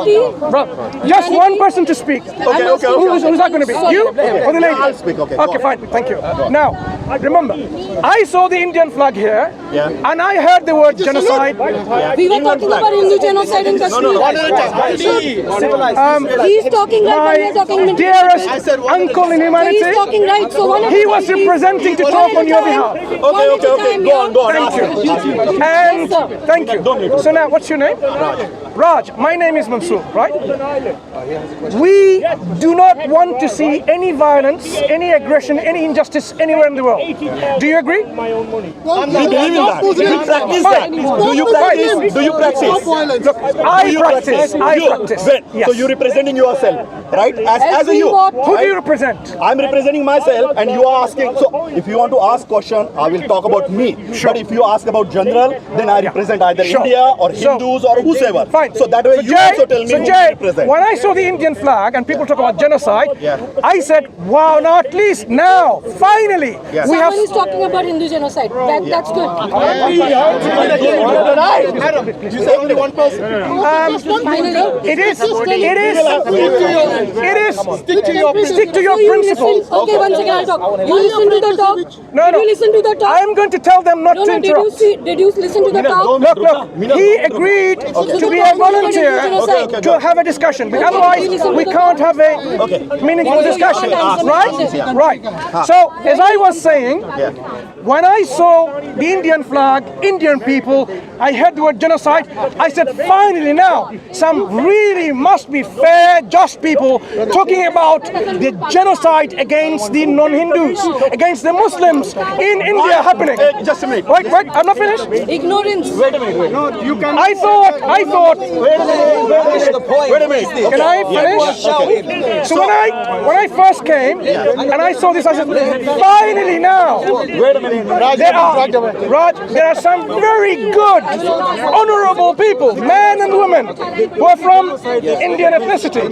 Bro, just one person to speak. Okay. Who's that going to be? You or the lady? I'll speak, okay. Okay, fine. Thank you. Now, remember, I saw the Indian flag here, and I heard the word genocide. We were talking about Hindu genocide in Kashmir. He's talking right, and we're talking My dearest uncle in humanity, he's talking right. So he was representing to talk on your behalf. Okay. Go on. Thank you. And thank you. So now, what's your name? Raj. My name is Mansur, right? We do not want to see any violence, any aggression, any injustice anywhere in the world. Do you agree? You believe in that? Do you practice that? Do you practice? Look, I practice. Yes. So you're representing yourself, right? As a you. Who do you represent? I'm representing myself, and you are asking. So if you want to ask question, I will talk about me. Sure. But if you ask about general, then I represent either India or Hindus or whosoever. Fine. So that way you also tell me who you represent. When I saw the Indian flag and people talk about genocide, I said, wow, now at least now, finally, we have... Someone is talking about Hindu genocide. That's good. You say only one person. It is. Stick to your principles. Okay, one second, I'll talk. You listen to the talk? No. Did you listen to the talk? I'm going to tell them not to interrupt. Did you listen to the talk? Look, he agreed to be a volunteer to have a discussion. But otherwise, we can't have a meaningful discussion. Right. So, as I was saying, when I saw the Indian flag, Indian people, I heard the word genocide, I said, finally now, some really must be fair, just people talking about the genocide against the non-Hindus, against the Muslims in India happening. Just a minute. Wait, I'm not finished. Ignorance. Wait a minute. No, you can. I thought. Wait a minute. Can I finish? So when I first came and I saw this, I said, finally now. Wait a minute. There are some very good, honorable people, men and women, who are from Indian ethnicity.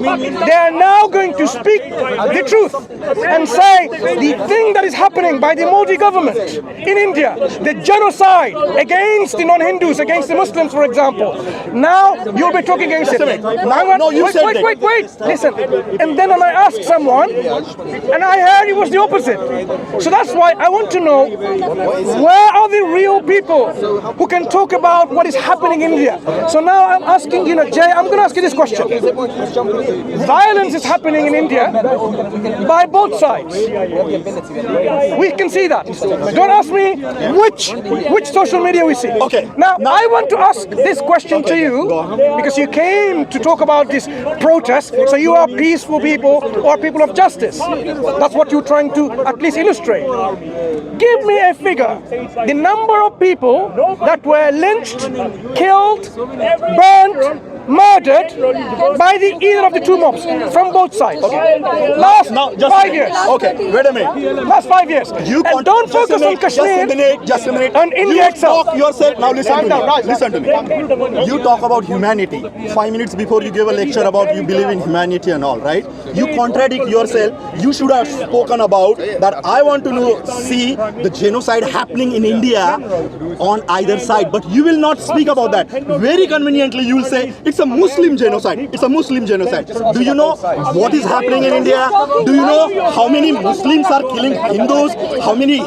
They are now going to speak the truth and say the thing that is happening by the Modi government in India, the genocide against the non-Hindus, against the Muslims, for example. Now you'll be talking against it. No, you said wait. Listen. And then I asked someone, and I heard it was the opposite. So that's why I want to know, where are the real people who can talk about what is happening in India? So now I'm asking, Jay, I'm going to ask you this question. Violence is happening in India by both sides. We can see that. Don't ask me which social media we see. Okay. Now I want to ask this question to you, because you came to talk about this protest, so you are peaceful people or people of justice. That's what you're trying to at least illustrate. Give me a figure, the number of people that were lynched, killed, burnt, murdered by either of the two mobs from both sides. Last 5 years. Okay, wait a minute. Last 5 years. And don't focus on Kashmir. Just a minute. And India itself. Talk yourself. Now listen to me. You talk about humanity. 5 minutes before you give a lecture about you believe in humanity and all, right? You contradict yourself. You should have spoken about that. I want to see the genocide happening in India on either side, but you will not speak about that. Very conveniently, you will say it's a Muslim genocide. It's a Muslim genocide. Do you know what is happening in India? Do you know how many Muslims are killing Hindus? How many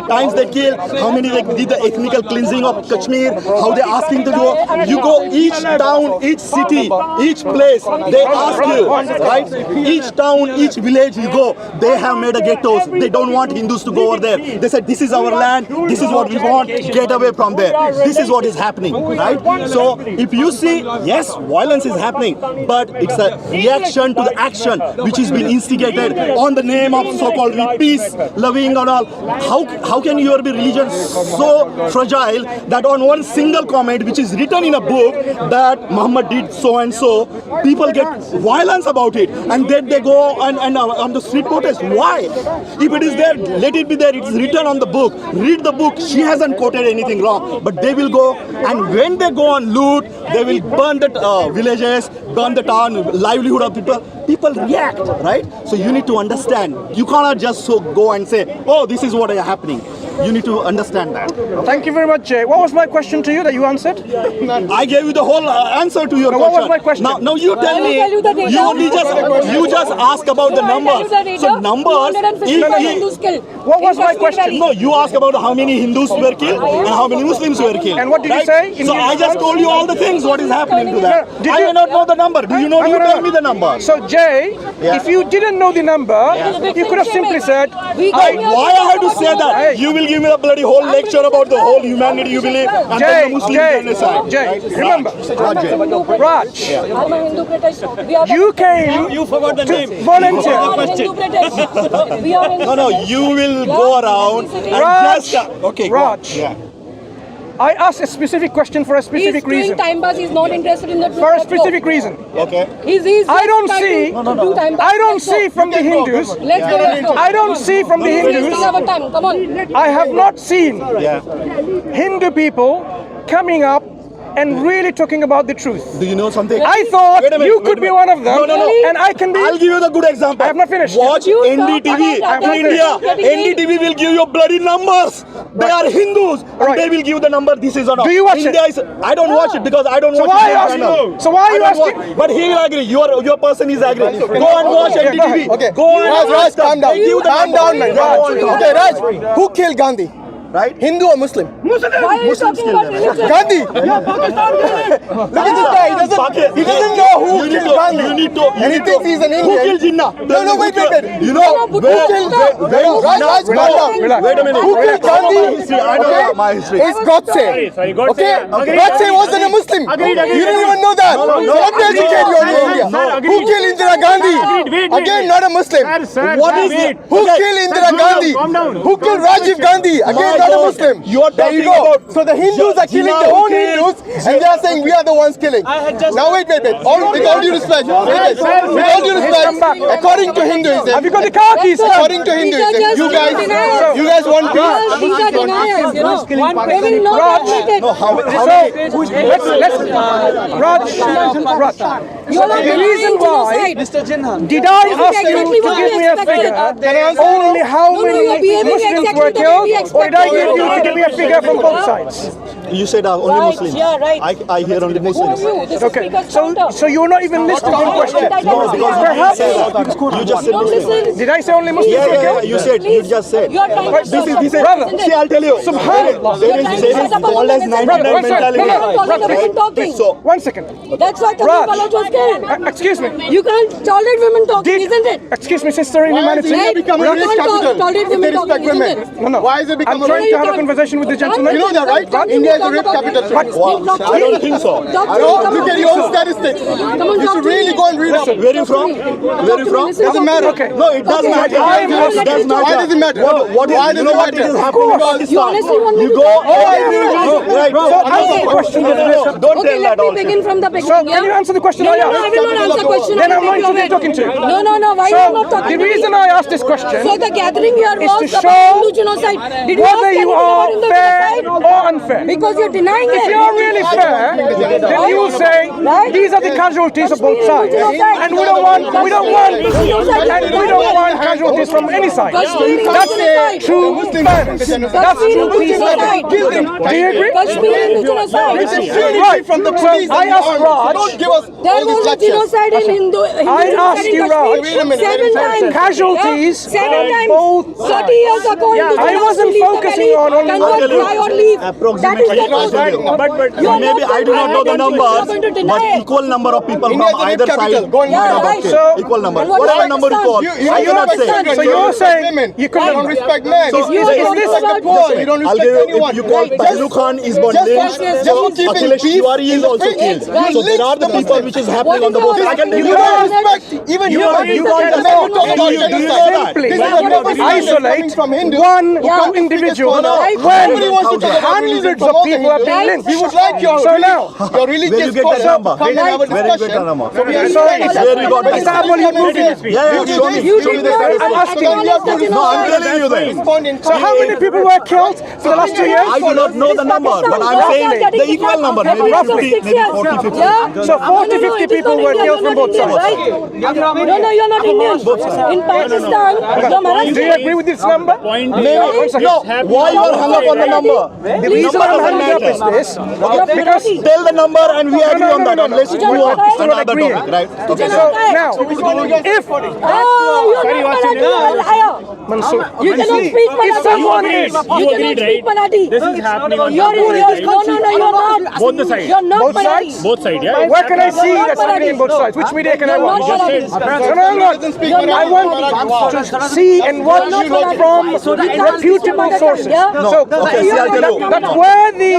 times they kill? How many they did the ethnical cleansing of Kashmir? How they asking to go? You go each town, each city, each place. They ask you, right? Each town, each village you go, they have made a ghettos. They don't want Hindus to go over there. They said this is our land. This is what we want. Get away from there. This is what is happening, right? So if you see, yes, violence is happening, but it's a reaction to the action which is being instigated on the name of so-called peace, loving and all. How can your religion so fragile that on one single comment which is written in a book that Muhammad did so and so, people get violence about it, and then they go and on the street protest? Why? If it is there, let it be there. It's written on the book. Read the book. She hasn't quoted anything wrong, but they will go, and when they go on loot, they will burn the villages, burn the town, livelihood of people. People react, right? So you need to understand. You cannot just go and say, oh, this is what is happening. You need to understand that. Thank you very much, Jay. What was my question to you that you answered? I gave you the whole answer to your Now, question. what was my question? Now you tell I will me. tell you the data. You only just ask about the So I tell numbers. you the data. So numbers. 255 Hindus killed. What was in my Kashmir question? Valley. No, you ask about how many Hindus were killed and how many Muslims were killed. And what did you right? say in So your I just response? told you all the things. What is happening to that? No, did I you- may not know the number. Do you know? You tell me the number. So, Jay, if you didn't know the number, you could have simply said, Why I have to say that? You will give me a bloody whole lecture about the whole humanity you believe and then the Muslim genocide. Jay, remember, Raj, I'm a Hindu British. We are you came to volunteer. Hindu British. We are Hindu No, British. you will go around and Raj, just okay. go on. Raj. Yeah. I asked a specific question for a specific He's doing reason. time pass. He's not interested in the truth. For a specific reason. Okay. He's I don't just see. trying to do time pass. I don't Let's see go. from the Hindus. Let's go. Let's go. I don't see from the We're Hindus. wasting our time. Come on. I have not seen Yeah. Hindu people coming up and really talking about the truth. Do you know something? I thought Wait a minute, you wait could a be minute. one of them, No. and I can be. I'll give you the good example. I have not finished. Watch You NDTV. talk about India. it. NDTV will give you bloody numbers. They are Hindus. Right. And they will give the number. This is or not. Do you watch it? India is. I don't watch it because I don't So watch why it. are you asking? So why are you asking? But he will agree. Your person is agree. Go and watch Okay, go NDTV. ahead. Go and Raj, calm down. They give the Calm number. down, man. Go Raj. on. Okay, Raj. Who killed Gandhi? Right? Hindu or Muslim? Why are you talking about religion? Gandhi. Look at this guy. He doesn't know who You need killed to- Gandhi. you need to- And he thinks he's an Who Indian. killed Jinnah? No, wait. You know, Who killed Raj, calm down. Relax. Wait a minute. Who killed Gandhi? I don't know my history. It's Godse. Okay? Godse wasn't a Muslim. You didn't even know that. No. Let me educate you on India. No. Who killed Indira Gandhi? Again, not a Muslim. What is it? Who killed Indira Gandhi? Who killed Rajiv Gandhi? Again, not a Muslim. You are There you talking go. about So the Hindus are killing their own Hindus, and they are saying we are the ones killing. Now wait. With all due respect, according to Hinduism, Have you got the car keys? according to Hinduism, you guys want peace. These are deniers, you know. They will not Raj. admit it. Raj. You are The reason why genocide. did I ask you exactly to what give we me a expected. figure only how No, you're many behaving Muslims exactly were the way killed, we or did I expected. give you to give me a figure from both sides? You said only Right, Muslims. yeah, right. I hear only Who are Muslims. you? This is Okay, Speakerscorner. so you're not even listening to the question. No, because Perhaps. you just said Don't Muslims. listen. Did I say only Muslims Yeah, were yeah, killed? you said. You just said. You are trying to This is Brother, see, I'll tell you. Subhanallah. There is called as 99 One second. mentality. Tolerate women talking. So, One second. That's why Raj. Kabir Baloch was killed. Excuse me. You can't tolerate women talking, isn't it? Excuse me, sister in Why is humanity. India becoming You a rich can't capital? tolerate If they women respect talking, women. isn't it? No. Why is it I'm becoming a trying rich to have a can't- conversation with the gentleman. You know that, right? Can't India is a talk rich about capital. it. But- I don't think so. Look at your own statistics. You should really go and read up. Where you from? Where you from? Doesn't matter. Okay. No, it does matter. I am It does matter. Why does it matter? What is, Why you does know it what it matter? is happening in Pakistan? You honestly want me You to go. talk? Right. So answer the question. Don't Okay, tell that let me also. begin from the So beginning. can you answer the question No, I no, I asked? will not answer the question. Then I I'm will not take your talking to you. No, why are you not So talking the to me? reason I asked this question So the gathering here is was to about show Hindu genocide. Did you ask whether you anything about are Hindu fair genocide? or unfair. Because you're denying it. If you're really fair, then you will say these are the casualties of both sides, and we don't want casualties from any side. That's true fairness. That's true peace. Do you agree? Kashmir Hindu genocide. Right. From the So police I and the asked army. Raj. Don't give us There all these was a lectures. genocide in Hindu I asked in you, Kashmir. Raj. Wait a minute. 7 times. Casualties. 7 times. Both 30 years ago. I wasn't focusing on only Convert, I'll tell you. fly or leave. That is Approximately, the I'll tell you. truth. But You are maybe not I do not know the going to- numbers, you're going to deny but it. equal number of people India from is a rich either capital. side. Go and Yeah, read up. right. So- Equal number. And what Whatever about number you Pakistan? call, You I don't cannot respect say. women. So You you're don't respect saying women. you couldn't- You don't respect men. So- You is don't this- respect the poor. You don't I'll respect give you, anyone. if you call Pahlu Khan is born lynched, just so for keeping Akhilesh peace Tiwari in is the also streets. killed. You So there are the lynched people them. which is happening on the both. I can You tell you don't that. respect even You human don't- beings. you don't And then know. you talk about Do you know genocide. that? Simply This is a propaganda isolate coming from Hindus one who come to individual Speakerscorner. when Nobody wants to talk about religion hundreds from of all the people have been Hindus. lynched. We would like your So now, your religious Where you get that person number? come and have a Where you get discussion. that number? So we are So united. where we got that Mr. Abul, you moved it. Yeah, show me. You Show me did the not status. I'm asking you. No, I'm telling you that. So how many people were killed for the last 2 years? I do not know the number, but I'm saying the equal number, maybe 50, maybe 40, 50. Yeah. So 40, 50 people were killed from both sides. Right? No, you're not Indian. In Pakistan, you're Maharashtrian. Do you agree with this number? No, why you are hung up on the number? The reason I'm hanging up is this, because Tell the number and we agree on that. no. Let's move We're on not to another agreeing. topic, right? so now, if You're not Marathi. Mansur, You cannot speak if Marathi. someone is, You cannot speak Marathi. This is happening on You're not. both the sides. You're not Both Marathi. sides? Both sides, yeah. where can I see that's happening in both sides? Which media can I watch? You're not Marathi. No. I want to see and watch from reputable sources. So that's where the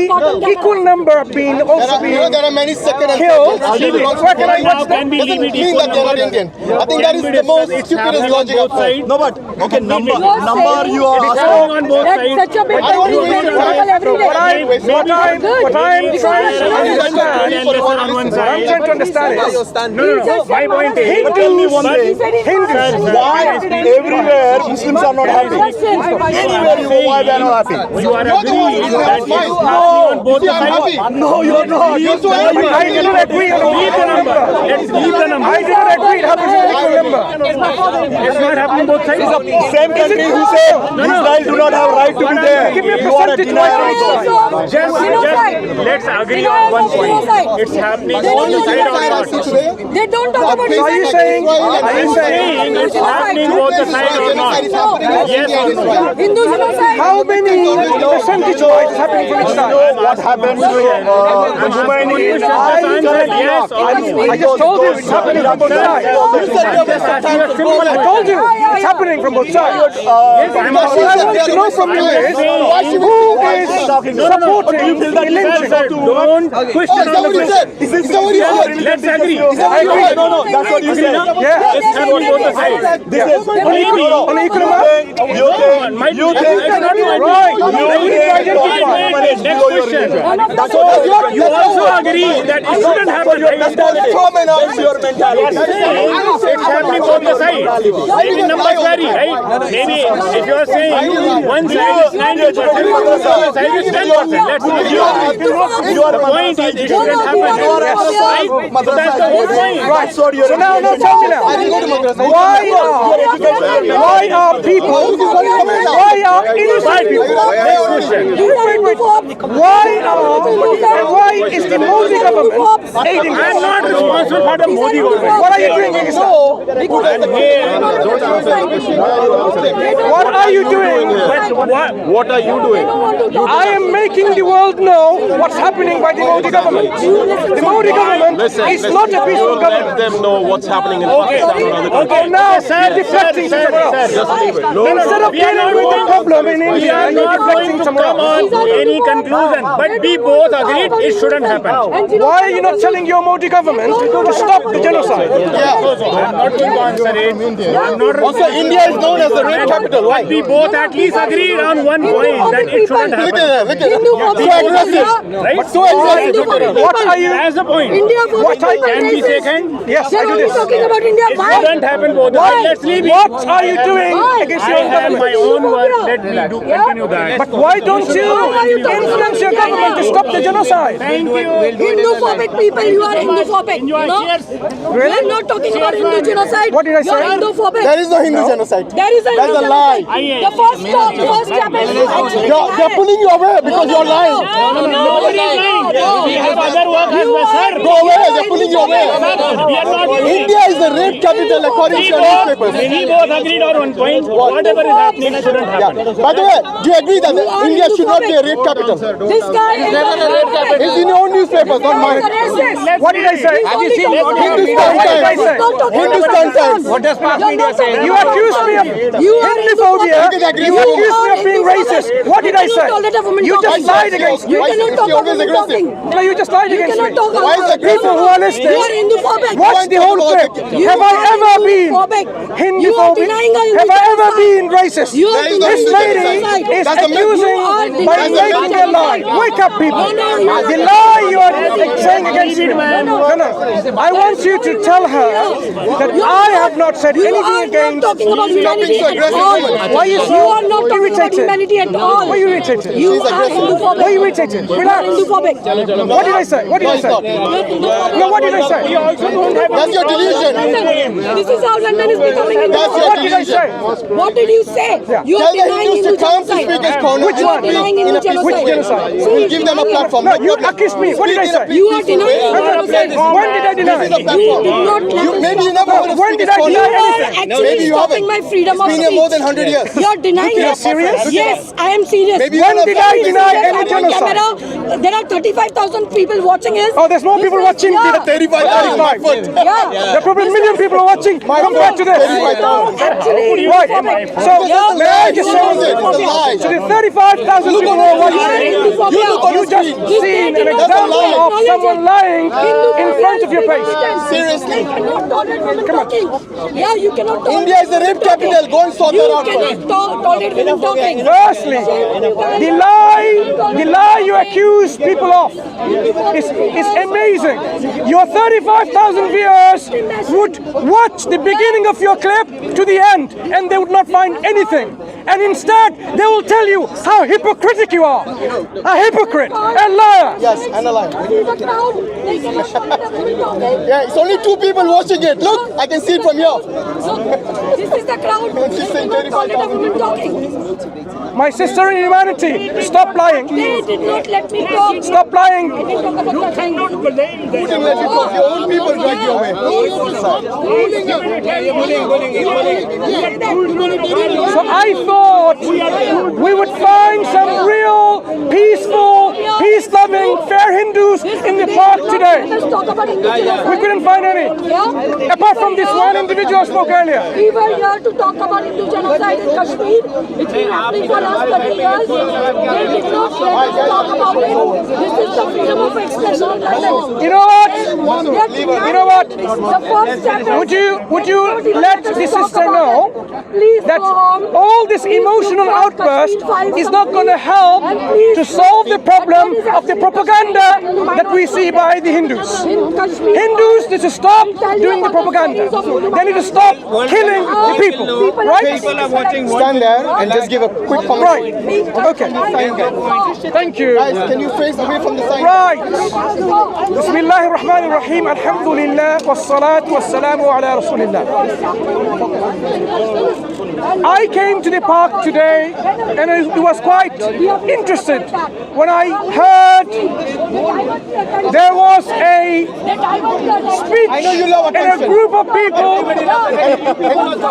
equal number being also being there are many second and killed. third. Where can I watch that? Can we leave it Mean equal that they're not number? Indian. I think that is the most stupidest logic of all. No, but okay, number saying- you are It is asking. happening on both That's sides. such a big I don't want to country. waste They your travel time. every day. What I'm trying to understand is My point is, Tell me one thing. Hindus. Why everywhere Muslims are not happy? Anywhere you go, why they are not happy? you are You're the one agreeing who that is it is fine. happening on both See, the I'm sides. happy. No, you are not. You're so happy. I did not agree on Leave the number. Let's leave the number. I did not agree it happens in equal number. It's not happening both sides. Same country who say Israel do not have right to be there. Give me a You are a percentage denier wise of God. Just let's agree on one point. It's happening on the side or not. They don't talk about So are you saying It's happening both the side or not. Yes or no? Hindu genocide. how many percentage wise is happening from each side? What happened to the woman in Yes or no? I just told you it's happening from both sides. I told you it's happening from both sides. What I want to know from you is who is supporting the lynching? Don't question on the question. Is that what you said? Let's agree. I agree. No, that's what you said. Yeah. It's happening on both the sides. This is On equal amount? you think Right. You need to identify. Next question. You also agree that it shouldn't happen. That's your mentality. It's happening on the side. Maybe numbers vary, right? Maybe if you are saying one side is 90%, the other side is 10%. Let's agree. You are The point is it shouldn't happen. Right? So that's the whole point. Right. So So now tell me now. Why are people, why are innocent people, Next question. why is the Modi government aiding I'm us? not responsible for the Modi government. What are you doing in Islam? What are you doing? What are you doing? I am making the world know what's happening by the Modi government. The Modi government is not a peaceful government. Let them know what's happening in Pakistan or other countries. Okay, now you're deflecting somewhere else. Instead of dealing with the problem in We India, are you're not going deflecting to somewhere come else. on to any conclusion, but we both agreed it shouldn't happen. Why are you not telling your Modi government to stop the genocide? I'm not going to answer it. I'm not Also, India is known as the rape capital. Why? We both at least agreed on one point that it shouldn't Look happen. at that. Look at that. So aggressive. Right? So aggressive. What are you? That's the point. India What are you? Can we second? Yes, They're I do only this. talking about India. It Why? shouldn't happen both. Let's leave it. What are you doing against I your own have my government? own work. Let me continue that. But why don't you influence your government to stop the genocide? Thank you. Hinduphobic people, you are Hinduphobic. You know? We are not talking about Hindu genocide. What did I You are say? Hinduphobic. There is no Hindu genocide. There is a That's Hindu a lie. genocide. The first campaign is actually They're pulling you away because you're lying. Nobody is lying. We have other work as well, sir. Go away. They're pulling you away. We are not. India is the rape capital according to your newspapers. We both agreed on one point. Whatever is happening shouldn't happen. By the way, do you agree that India should not be a rape capital? This guy is It's in your own newspapers, not mine. What did I say? Hindustan Times. Hindustan Times. What does mass media say? You accuse me of Hinduphobia. You accuse me of being racist. What did I say? You just lied against me. You cannot talk about always talking. No, you just lied You against cannot me. talk Why is about that People who are listening, You are Hinduphobic. watch the whole clip. You Have I are ever been Hinduphobic. You are Hinduphobic? denying a Have I ever genocide. been racist? You are There is no This Hindu lady genocide. is That's a myth. accusing You are by denying making a lie. genocide. Wake up, people. No, you are The not. lie you are saying against me. No. I want you to tell her that I have not said anything against. Talking about humanity at all. Why are you so You are not talking about irritated? humanity at all. Why are you irritated? You are Hinduphobic. Why are you irritated? You are Relax. Hinduphobic. What did I say? What did I say? No, what did I say? That's your delusion. This is how London is becoming That's your What did I say? What did you say? You are Tell the denying Hindus to Hindu come to genocide. Speakerscorner. Which You are one? denying Hindu genocide. Which genocide? We'll give them a platform. No, you accused me. What did I say? You are denying genocide. When did I deny? You did not let us Maybe you never heard of When did I Speakerscorner. deny You are anything? actually Maybe you stopping haven't. my freedom of It's been speech. here more than 100 years. You are denying You're it. serious? Yes, I am serious. Maybe you When don't did have I to deny listen. any genocide? There are 35,000 people watching us. Oh, there's more people watching Yeah. than 35,000 my foot. Yeah. There are probably a million people watching compared to this. 35,000. Actually, Right. So, Yeah. may I just say, It's a lie. so the 35,000 people who are watching, You look on you the just screen. seen an That's a example lie. of someone lying in front of your face. Seriously. You cannot tolerate women talking. Yeah, you cannot tolerate India is the rape women talking. capital. Go and sort that out You first. cannot tolerate women talking. Firstly, the lie you accuse people of is amazing. Your 35,000 viewers would watch the beginning of your clip to the end and they would not find anything. And instead, they will tell you how hypocritical you are. A hypocrite, a liar. Yes, and a lie. See the crowd? They cannot tolerate women talking. Yeah, it's only 2 people watching it. Look, I can see it from here. Look, this is the crowd. She's saying They cannot tolerate 35,000 women talking. My sister in humanity, stop lying. They did not let me talk. Stop lying. I didn't talk about that thing. Who didn't let you talk? Your own people drag you away. So I thought we would find some real, peaceful, peace-loving, fair Hindus in the park today. Let's talk about Hindu genocide. We couldn't find any. Yeah? Apart from this one individual who spoke earlier. We were here to talk about Hindu genocide in Kashmir. It's been happening for last 30 years. They did not let us talk about it. This is the freedom of expression in London. You know what? You know what? The first step is- Would you let the sister know Please that go home. all this emotional outburst is not going to help to solve the problem of the propaganda that we see by the Hindus. In Kashmir, Hindus need to stop doing the propaganda. They need to stop killing the people. Right? Stand there and just give a quick comment. Right. Okay. Thank you. Guys, can you face away from the sign? Right. Bismillahir Rahmanir Rahim. Alhamdulillah. Wassalatu wassalamu ala Rasulillah. I came to the park today and it was quite interested when I heard there was a speech I know you love in a attention. group of people.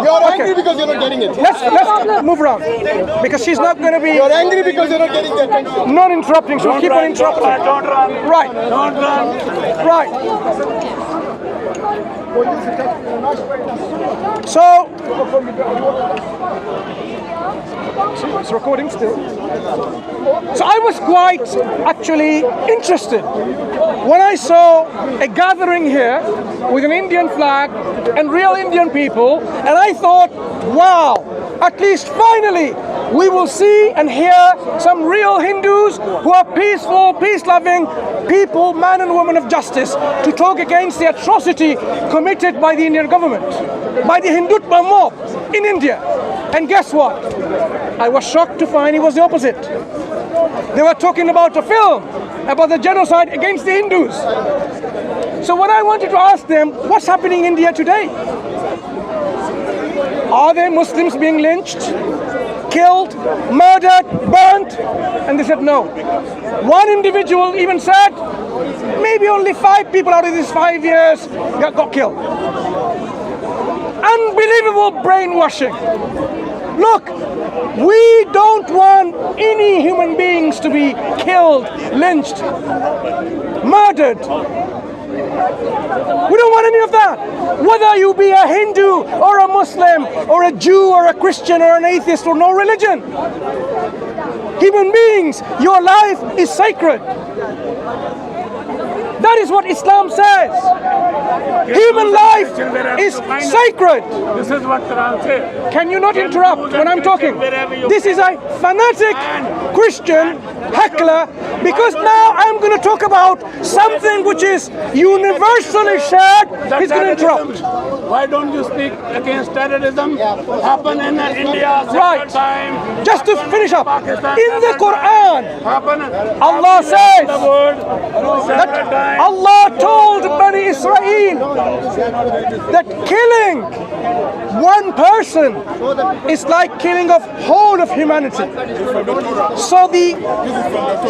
You're angry because you're not getting it. Let's move around because she's not going to be You're angry because you're not getting the attention. not interrupting. She'll keep on interrupting. Don't run. Right. Don't run. Right. So, it's recording still. So I was quite actually interested when I saw a gathering here with an Indian flag and real Indian people, and I thought, wow, at least finally we will see and hear some real Hindus who are peaceful, peace-loving people, man and woman of justice, to talk against the atrocity committed by the Indian government, by the Hindutva mob in India. And guess what? I was shocked to find it was the opposite. They were talking about a film about the genocide against the Hindus. So when I wanted to ask them, what's happening in India today? Are there Muslims being lynched, killed, murdered, burnt? And they said no. One individual even said, maybe only 5 people out of these 5 years got killed. Unbelievable brainwashing. Look, we don't want any human beings to be killed, lynched, murdered. We don't want any of that. Whether you be a Hindu or a Muslim or a Jew or a Christian or an atheist or no religion. Human beings, your life is sacred. That is what Islam says. Human life is sacred. This is what Quran says. Can you not interrupt when I'm talking? This is a fanatic Christian heckler, because now I'm going to talk about something which is universally shared. He's going to interrupt. Why don't you speak against terrorism? Happen in India. Right. Time. Just to finish up, in the Quran, Happen. Allah says The word. that Allah told Bani Israel that killing one person is like killing of whole of humanity. So the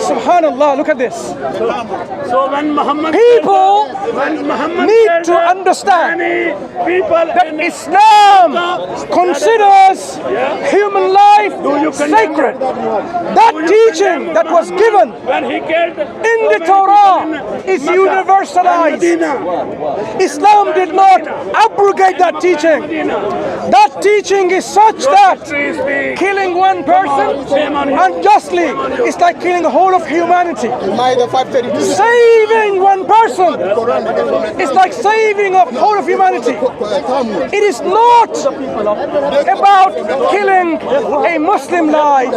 subhanallah, look at this. So when Muhammad People need said to understand people that Islam considers human life sacred. That teaching that was given when he killed in the Torah is universalized. Islam did not abrogate that teaching. That teaching is such that killing one person unjustly is like killing the whole of humanity. Saving one person is like saving the whole of humanity. It is not about killing a Muslim life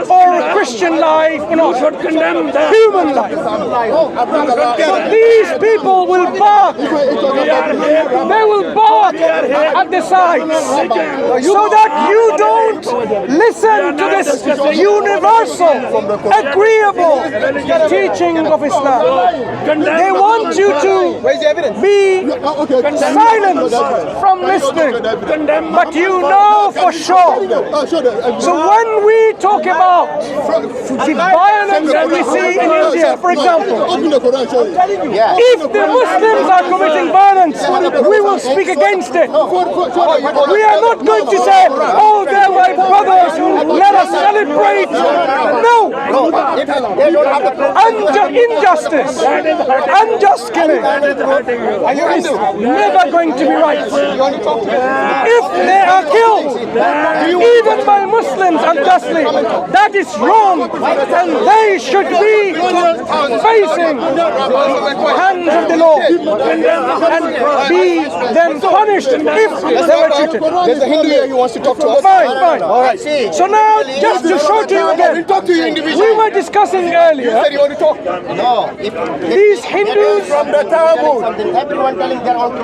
or a Christian life, human life. So these people will bark. They will bark at the sides so that you don't listen to this universal, agreeable teaching of Islam. They want you to be silenced from listening, but you know for sure. So when we talk about the violence that we see in India, for example, if the Muslims are committing violence, we will speak against it. We are not going to say, oh, they're my brothers, let us celebrate. No. Injustice, unjust killing is never going to be right. If they are killed, even by Muslims unjustly, that is wrong, and they should be facing the hands of the law and be then punished if they were treated. There's a Hindu here who wants to talk to us. Fine. All right. So now, just to show to you again, We'll talk to you individually. we were discussing earlier, You said you want to talk. these Hindus From the Talmud.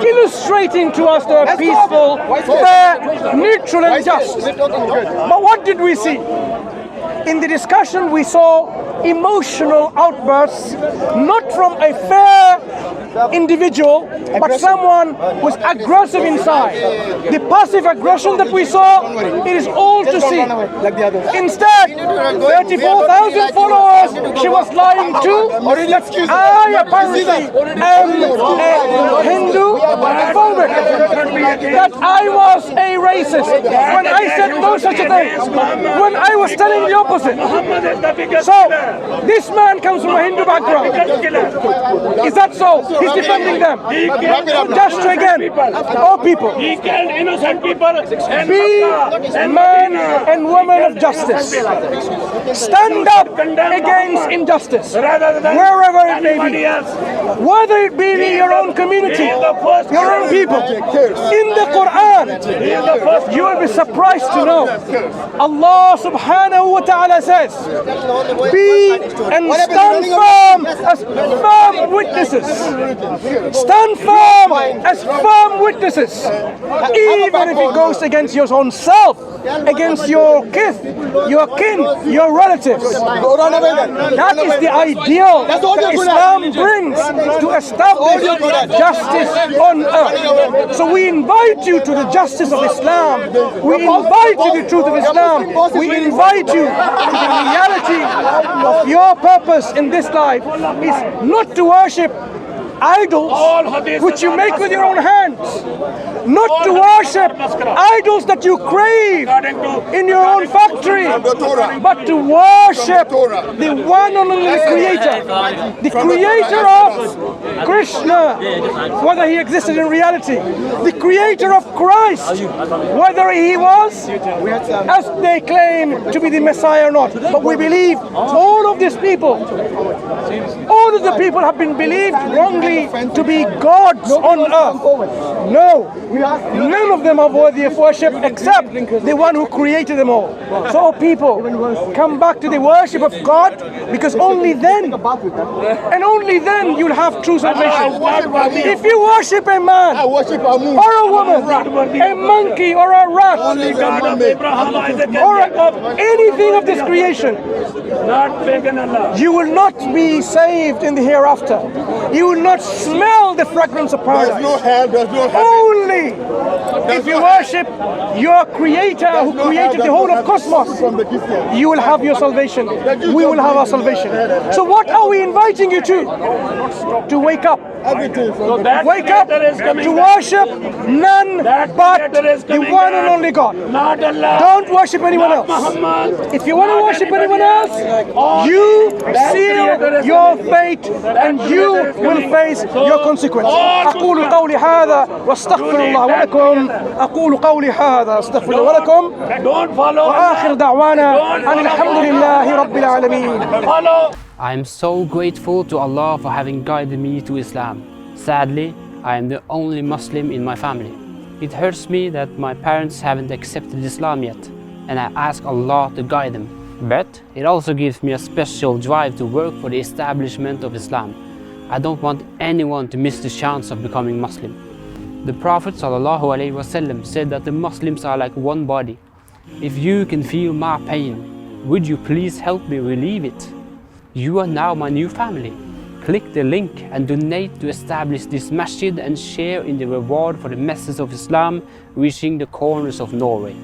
illustrating to us they are peaceful, fair, neutral and just. But what did we see? In the discussion we saw emotional outbursts, not from a fair individual, but someone who's aggressive inside. The passive aggression that we saw, it is all to see. Instead, 34,000 followers, she was lying to. I apparently am a Hindu phobic, that I was a racist, when I said no such a thing, when I was telling the opposite. So, this man comes from a Hindu background. Is that so? He's defending them. Just to again, all people, He killed innocent people. be man and woman of justice. Stand up against injustice, wherever it may be. Whether it be in your own community, your own people. In the Quran, you will be surprised to know Allah subhanahu wa ta'ala says, be and stand firm as firm witnesses. Stand firm as firm witnesses. Even if it goes against your own self, against your kith, your kin, your relatives. That is the ideal that Islam brings to establish justice on earth. So we invite you to the justice of Islam. We invite you to the truth of Islam. We invite you to the reality of your purpose in this life is not to worship idols which you make with your own hands. Not to worship idols that you crave in your own factory, but to worship the one and only Creator. The Creator of Krishna, whether he existed in reality. The Creator of Christ, whether he was, as they claim, to be the Messiah or not. But we believe all of these people, all of the people have been believed wrongly to be gods on earth. No, none of them are worthy of worship except the one who created them all. So people, come back to the worship of God, because only then, and only then, you'll have true salvation. If you worship a man, or a woman, a monkey, or a rat, or anything of this creation, you will not be saved in the hereafter. You will not smell the fragrance of paradise. Only if you worship your Creator who created the whole of cosmos, you will have your salvation. We will have our salvation. So what are we inviting you to? To wake up. Wake up to worship none but the one and only God. Don't worship anyone else. If you want to worship anyone else, you seal your fate and you will face your consequence. أقول قولي هذا واستغفر الله ولكم. أقول قولي هذا واستغفر الله ولكم. وآخر دعوانا أن الحمد لله رب العالمين. I am so grateful to Allah for having guided me to Islam. Sadly, I am the only Muslim in my family. It hurts me that my parents haven't accepted Islam yet, and I ask Allah to guide them. But it also gives me a special drive to work for the establishment of Islam. I don't want anyone to miss the chance of becoming Muslim. The Prophet ﷺ said that the Muslims are like one body. If you can feel my pain, would you please help me relieve it? You are now my new family. Click the link and donate to establish this masjid and share in the reward for the message of Islam reaching the corners of Norway.